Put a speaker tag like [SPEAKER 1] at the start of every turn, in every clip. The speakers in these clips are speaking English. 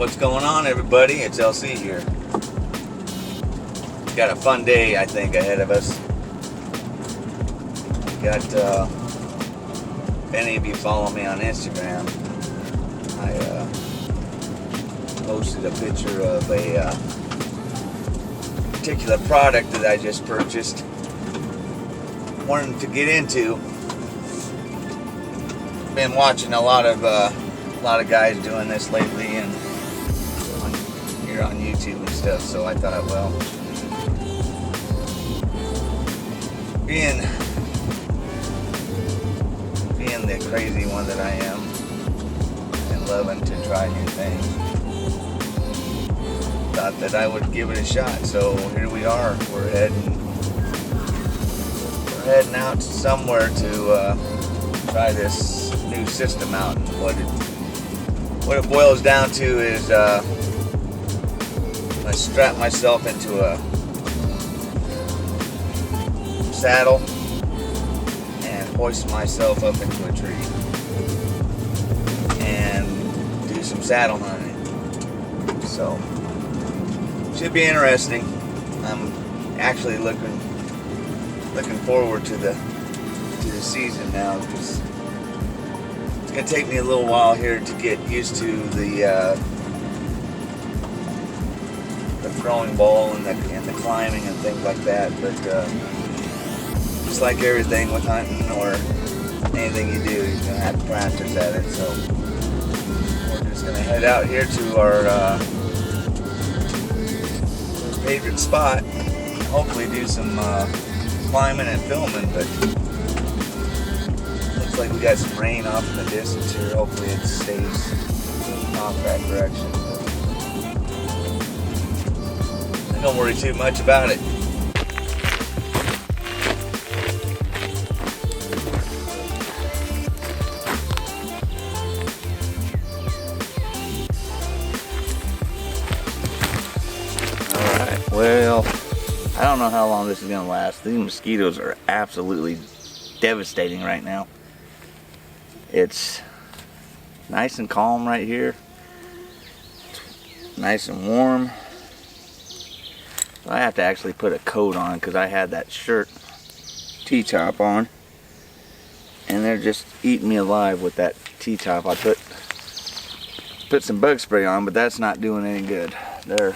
[SPEAKER 1] What's going on, everybody? It's LC here. Got a fun day, I think, ahead of us. Got, if any of you follow me on Instagram, I posted a picture of a particular product that I just purchased. Wanted to get into. Been watching a lot of guys doing this lately, and here on YouTube and stuff. So I thought, well, being the crazy one that I am, and loving to try new things, thought that I would give it a shot. So here we are. We're heading out somewhere to try this new system out. And what it boils down to is I strap myself into a saddle and hoist myself up into a tree and do some saddle hunting. So should be interesting. I'm actually looking forward to the season now, because it's gonna take me a little while here to get used to the throwing ball and the climbing and things like that. But just like everything with hunting or anything you do, you're gonna have to practice at it. So we're just gonna head out here to our favorite spot. Hopefully do some climbing and filming, but looks like we got some rain off in the distance here. Hopefully it stays off that direction. I don't worry too much about it. Alright, well, I don't know how long this is going to last. These mosquitoes are absolutely devastating right now. It's nice and calm right here. It's nice and warm. I have to actually put a coat on because I had that shirt T-top on, and they're just eating me alive with that T-top. I put some bug spray on, but that's not doing any good. They're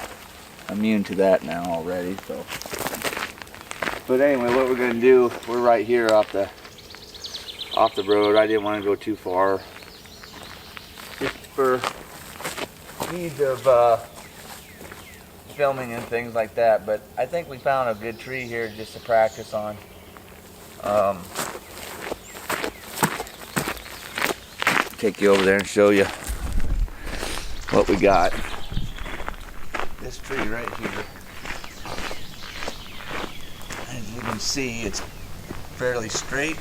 [SPEAKER 1] immune to that now already. So, but anyway, what we're gonna do, we're right here off the road. I didn't want to go too far, just for needs of filming and things like that. But I think we found a good tree here just to practice on. Take you over there and show you what we got. This tree right here, as you can see, it's fairly straight,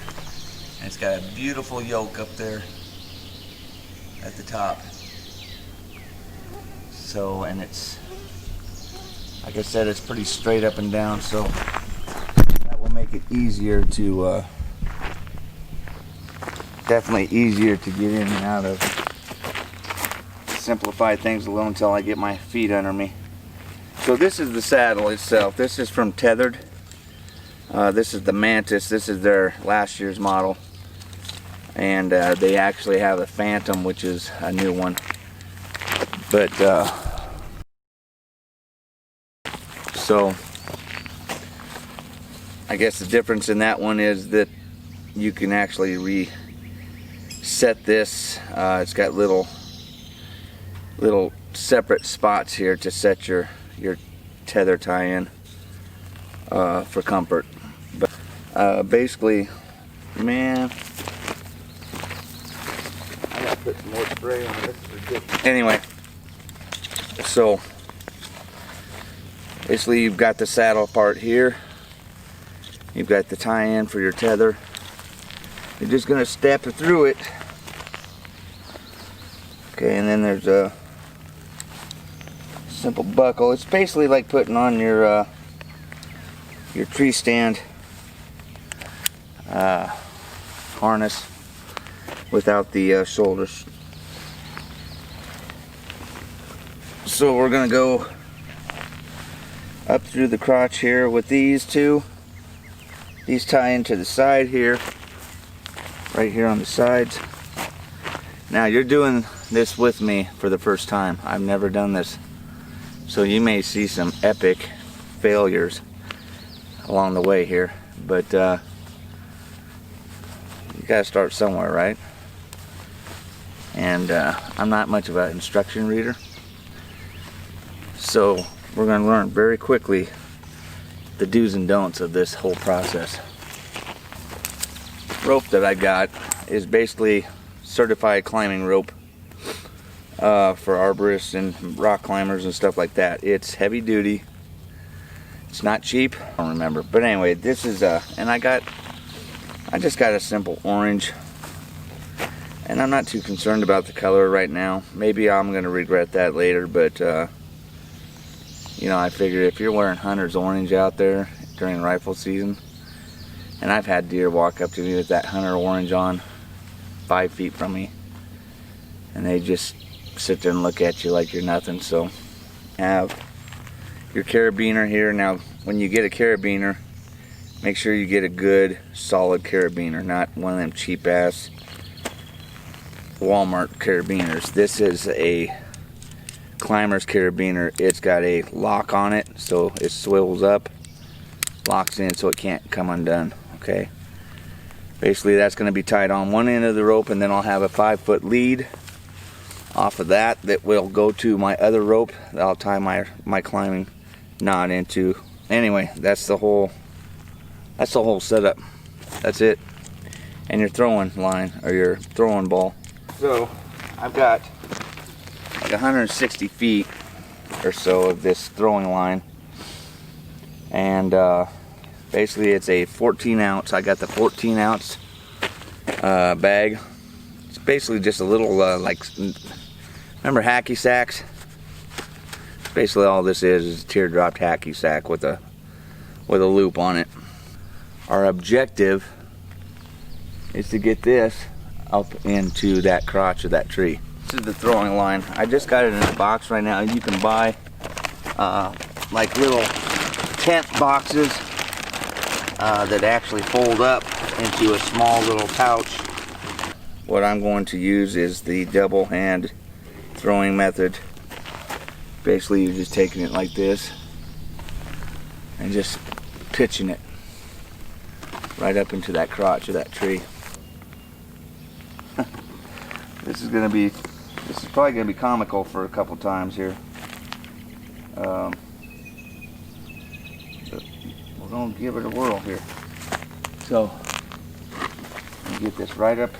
[SPEAKER 1] and it's got a beautiful yoke up there at the top. So, and it's, like I said, it's pretty straight up and down, so that will make it easier to, definitely easier to get in and out of. Simplify things a little until I get my feet under me. So this is the saddle itself. This is from Tethered. This is the Mantis. This is their last year's model. And they actually have a Phantom, which is a new one. But, so, I guess the difference in that one is that you can actually reset this. It's got little separate spots here to set your tether tie-in for comfort. But basically, man, I gotta put some more spray on this. Is ridiculous. Anyway, so basically you've got the saddle part here. You've got the tie-in for your tether. You're just gonna step through it. Okay, and then there's a simple buckle. It's basically like putting on your tree stand harness without the shoulders. So we're gonna go up through the crotch here with these two. These tie into the side here, right here on the sides. Now you're doing this with me for the first time. I've never done this. So you may see some epic failures along the way here, but you gotta start somewhere, right? And I'm not much of an instruction reader, so we're gonna learn very quickly the do's and don'ts of this whole process. Rope that I got is basically certified climbing rope for arborists and rock climbers and stuff like that. It's heavy duty. It's not cheap. I don't remember, but anyway, this is and I just got a simple orange, and I'm not too concerned about the color right now. Maybe I'm gonna regret that later, but you know, I figured if you're wearing hunter's orange out there during rifle season, and I've had deer walk up to me with that hunter orange on 5 feet from me, and they just sit there and look at you like you're nothing. So have your carabiner here. Now when you get a carabiner, make sure you get a good solid carabiner, not one of them cheap ass Walmart carabiners. This is a climber's carabiner. It's got a lock on it, so it swivels up, locks in so it can't come undone. Okay, basically that's going to be tied on one end of the rope, and then I'll have a 5-foot lead off of that will go to my other rope that I'll tie my climbing knot into. Anyway, that's the whole setup. That's it. And your throwing line, or your throwing ball. So I've got like 160 feet or so of this throwing line, and basically it's a 14 ounce. I got the 14 ounce bag. It's basically just a little like, remember hacky sacks? Basically all this is a teardrop hacky sack with a loop on it. Our objective is to get this up into that crotch of that tree. This is the throwing line. I just got it in a box right now. You can buy like little tent boxes that actually fold up into a small little pouch. What I'm going to use is the double hand throwing method. Basically you're just taking it like this and just pitching it right up into that crotch of that tree. This is probably gonna be comical for a couple times here. But we're gonna give it a whirl here. So I'm gonna get this right up.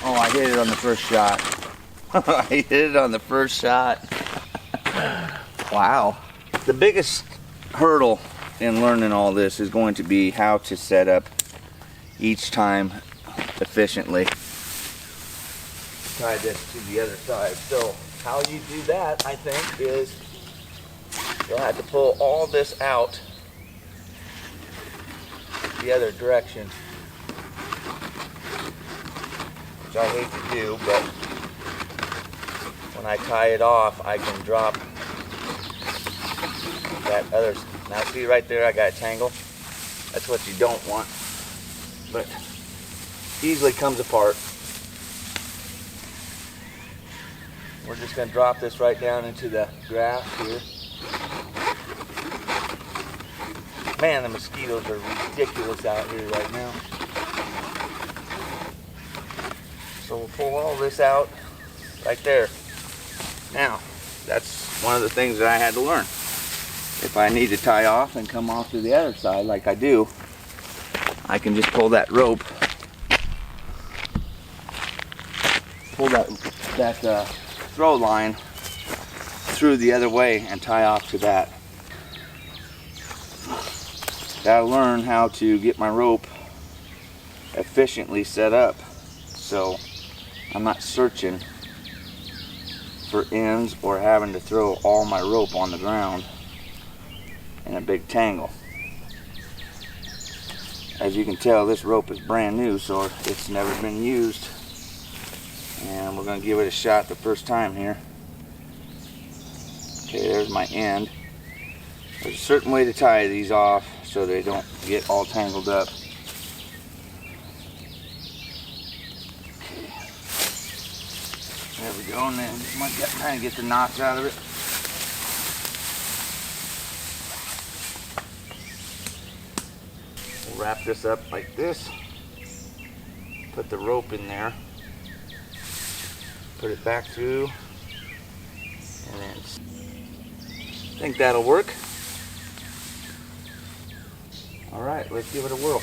[SPEAKER 1] Oh, I hit it on the first shot. I hit it on the first shot. Wow. The biggest hurdle in learning all this is going to be how to set up each time efficiently. Tie this to the other side. So how you do that, I think, is you'll have to pull all this out the other direction, which I hate to do, but when I tie it off, I can drop that other. Now see right there, I got a tangle. That's what you don't want, but easily comes apart. We're just going to drop this right down into the grass here. Man, the mosquitoes are ridiculous out here right now. So we'll pull all this out right there. Now, that's one of the things that I had to learn. If I need to tie off and come off to the other side like I do, I can just pull that rope, pull that throw line through the other way and tie off to that. Gotta learn how to get my rope efficiently set up so I'm not searching for ends or having to throw all my rope on the ground in a big tangle. As you can tell, this rope is brand new, so it's never been used. And we're going to give it a shot the first time here. Okay, there's my end. There's a certain way to tie these off so they don't get all tangled up. There we go, and then just might kind of get the knots out of it. We'll wrap this up like this. Put the rope in there. Put it back through. And then I think that'll work. All right, let's give it a whirl.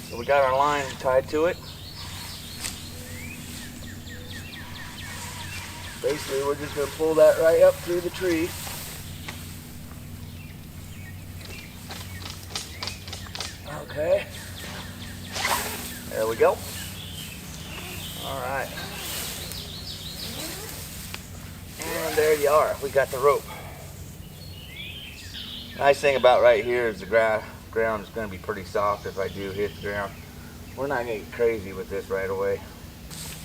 [SPEAKER 1] So we got our line tied to it. Basically, we're just going to pull that right up through the tree. Okay. There we go. All right. And there you are. We got the rope. Nice thing about right here is the ground is going to be pretty soft if I do hit the ground. We're not going to get crazy with this right away.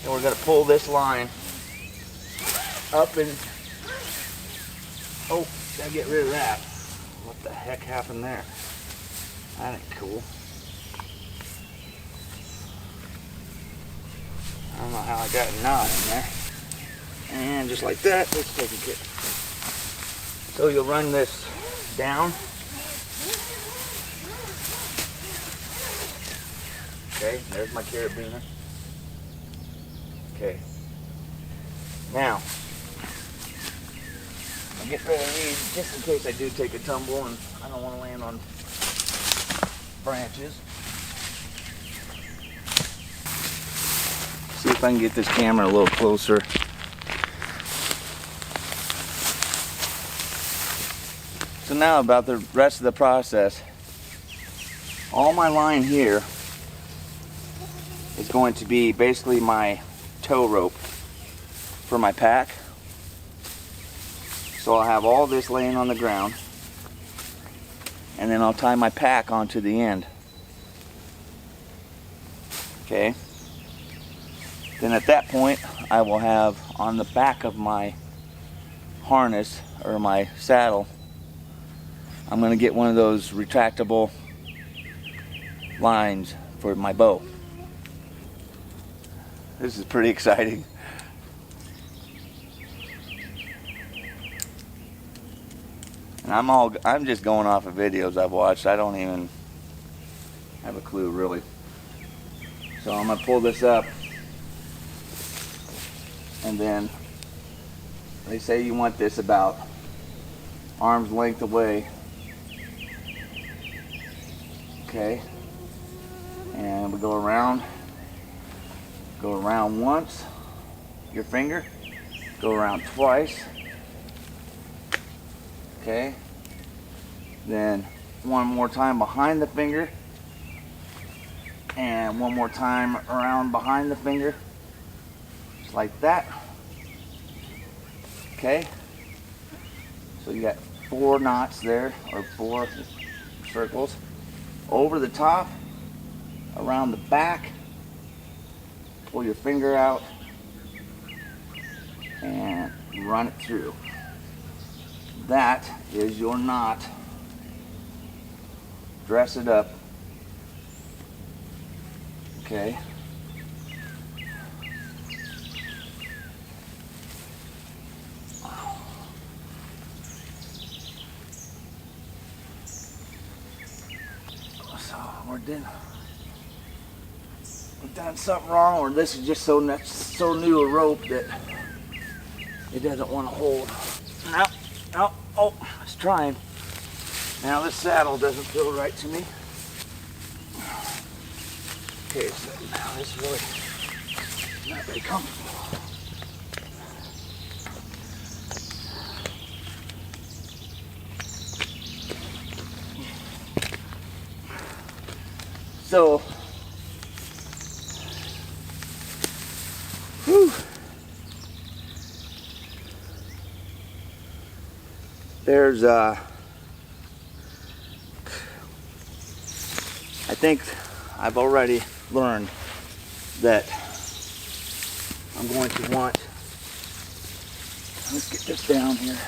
[SPEAKER 1] And we're going to pull this line up and, oh, gotta get rid of that. What the heck happened there? That ain't cool. I don't know how I got a knot in there. And just like that, it's taken care of. So you'll run this down. Okay, there's my carabiner. Okay. Now, I'll get rid of these just in case I do take a tumble and I don't want to land on branches. See if I can get this camera a little closer. So now about the rest of the process. All my line here is going to be basically my tow rope for my pack. So I'll have all this laying on the ground, and then I'll tie my pack onto the end. Okay. Then at that point, I will have on the back of my harness or my saddle, I'm going to get one of those retractable lines for my bow. This is pretty exciting. And I'm just going off of videos I've watched. I don't even have a clue really. So I'm gonna pull this up, and then they say you want this about arm's length away. Okay. And we go around once, your finger, go around twice. Okay, then one more time behind the finger, and one more time around behind the finger, just like that. Okay, so you got 4 knots there, or 4 circles. Over the top, around the back, pull your finger out, and run it through. That is your knot. Dress it up. Okay. So we've done something wrong, or this is just so new a rope that it doesn't want to hold. No, oh, it's trying. Now this saddle doesn't feel right to me. Okay, so now this is really not very comfortable. So, whew. There's think I've already learned that I'm going to want, let's get this down here.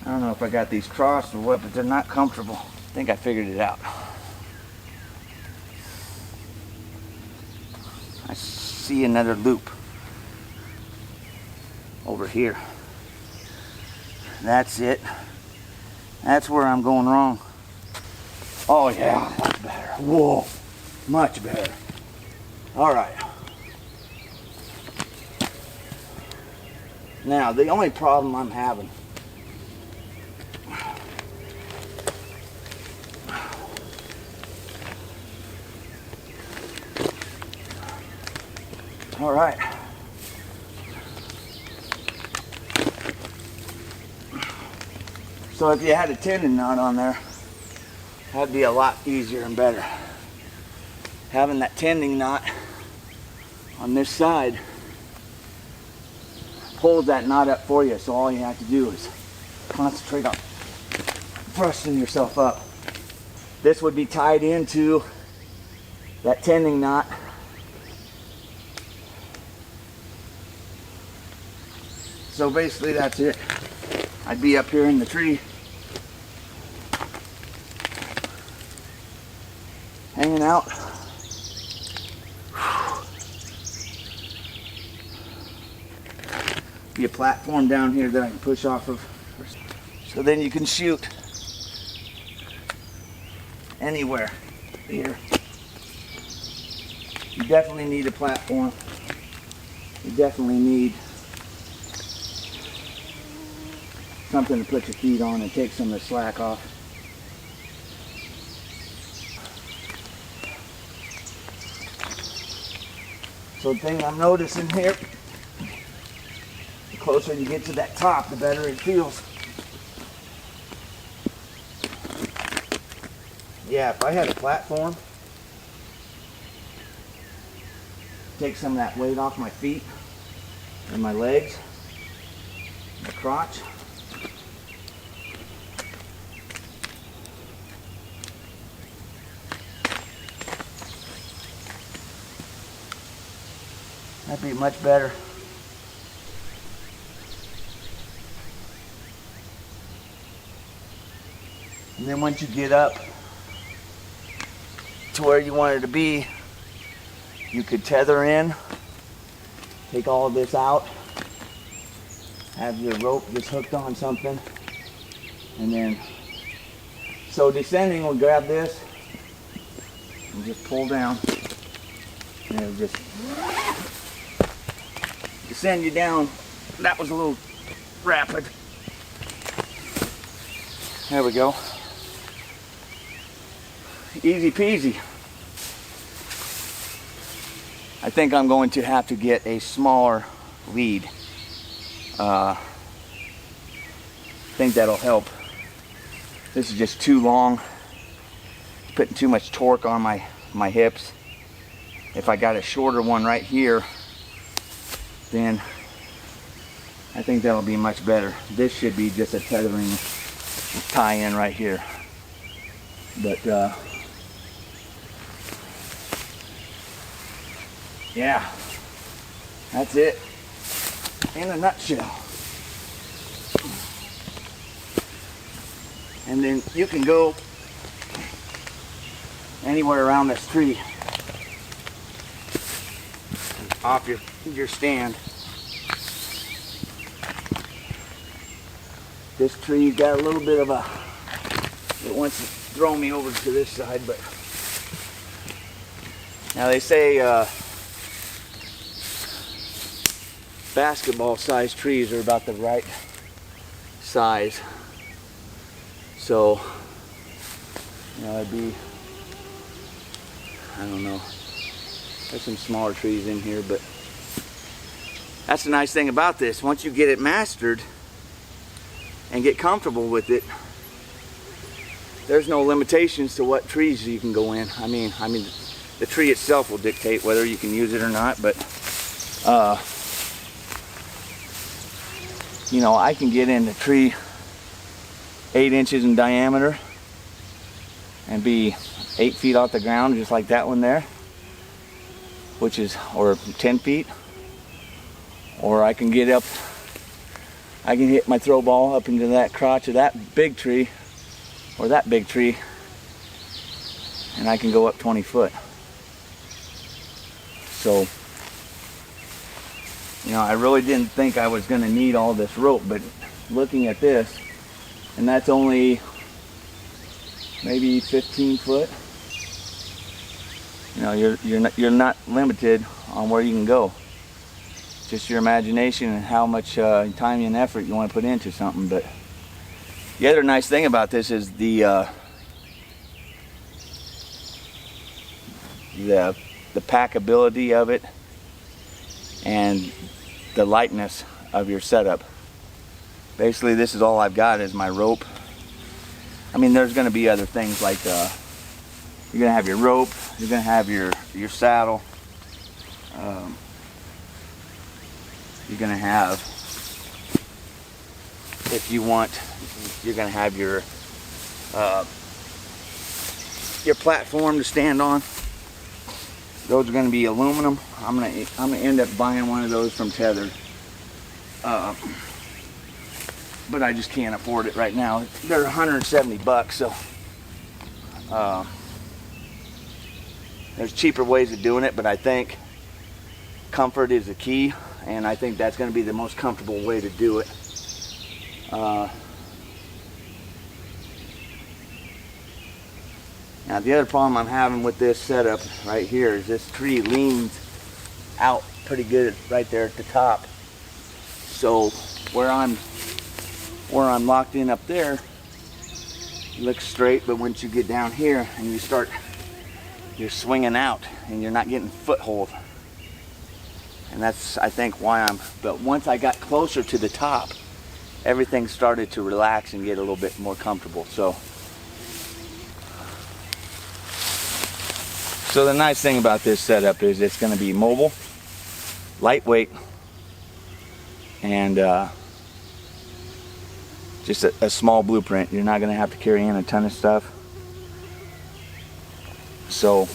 [SPEAKER 1] I don't know if I got these crossed or what, but they're not comfortable. I think I figured it out. I see another loop over here. That's it. That's where I'm going wrong. Oh yeah, much better. Whoa, much better. All right. Now, the only problem I'm having, all right. So if you had a tendon knot on there, that'd be a lot easier and better. Having that tendon knot on this side pulls that knot up for you, so all you have to do is concentrate on thrusting yourself up. This would be tied into that tendon knot. So basically that's it. I'd be up here in the tree, hanging out. Be a platform down here that I can push off of. So then you can shoot anywhere here. You definitely need a platform. You definitely need something to put your feet on and take some of the slack off. So the thing I'm noticing here, the closer you get to that top, the better it feels. Yeah, if I had a platform, take some of that weight off my feet and my legs, my crotch. That'd be much better. And then once you get up to where you want it to be, you could tether in, take all of this out, have your rope just hooked on something, and then, so descending, we'll grab this and just pull down, and it'll just send you down. That was a little rapid. There we go. Easy peasy. I think I'm going to have to get a smaller lead. I think that'll help. This is just too long. It's putting too much torque on my hips. If I got a shorter one right here, then I think that'll be much better. This should be just a tethering tie-in right here. But yeah, that's it in a nutshell. And then you can go anywhere around this tree off your stand. This tree's got a little bit of it wants to throw me over to this side, but now they say basketball sized trees are about the right size. So, you know, it'd be, I don't know, there's some smaller trees in here, but that's the nice thing about this. Once you get it mastered and get comfortable with it, there's no limitations to what trees you can go in. I mean, the tree itself will dictate whether you can use it or not, but you know, I can get in the tree 8 inches in diameter and be 8 feet off the ground, just like that one there, which is, or 10 feet. Or I can get up, I can hit my throw ball up into that crotch of that big tree, or that big tree, and I can go up 20 foot. So, you know, I really didn't think I was going to need all this rope, but looking at this, and that's only maybe 15 foot. You know, you're not limited on where you can go. Just your imagination and how much time and effort you want to put into something. But the other nice thing about this is the packability of it and the lightness of your setup. Basically, this is all I've got is my rope. I mean, there's going to be other things like you're going to have your rope, you're going to have your saddle. You're going to have, if you want, you're going to have your platform to stand on. Those are going to be aluminum. I'm going to end up buying one of those from Tethered, but I just can't afford it right now. They're 170 bucks, so there's cheaper ways of doing it, but I think comfort is the key. And I think that's going to be the most comfortable way to do it. Now the other problem I'm having with this setup right here is this tree leans out pretty good right there at the top. So where I'm locked in up there, it looks straight, but once you get down here and you're swinging out and you're not getting foothold. And that's, I think, why but once I got closer to the top, everything started to relax and get a little bit more comfortable. So the nice thing about this setup is it's going to be mobile, lightweight, and just a small blueprint. You're not going to have to carry in a ton of stuff. So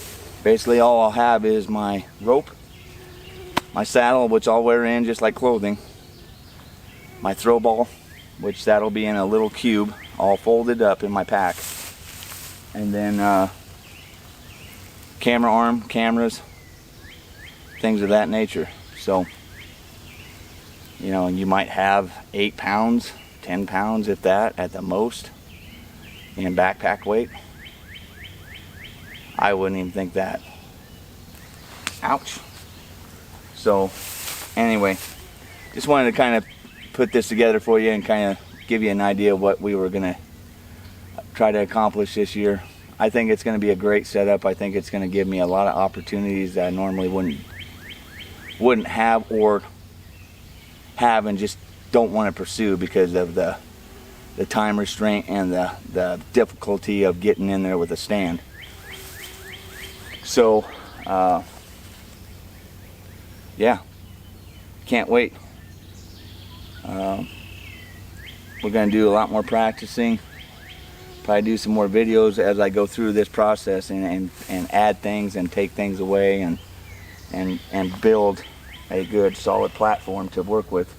[SPEAKER 1] basically all I'll have is my rope, my saddle, which I'll wear in just like clothing, my throw ball, which that'll be in a little cube all folded up in my pack, and then camera arm, cameras, things of that nature. So, you know, you might have 8 pounds, 10 pounds if that at the most in backpack weight. I wouldn't even think that. Ouch. So anyway, just wanted to kind of put this together for you and kind of give you an idea of what we were going to try to accomplish this year. I think it's going to be a great setup. I think it's going to give me a lot of opportunities that I normally wouldn't have, or have and just don't want to pursue because of the time restraint and the difficulty of getting in there with a stand. So yeah, can't wait. We're going to do a lot more practicing, probably do some more videos as I go through this process and add things and take things away and build a good solid platform to work with.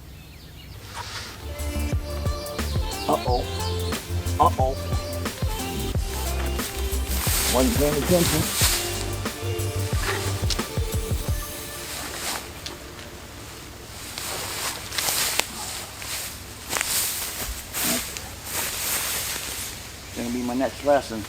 [SPEAKER 1] Uh-oh. Uh-oh. Wasn't paying attention. Gonna be my next lesson.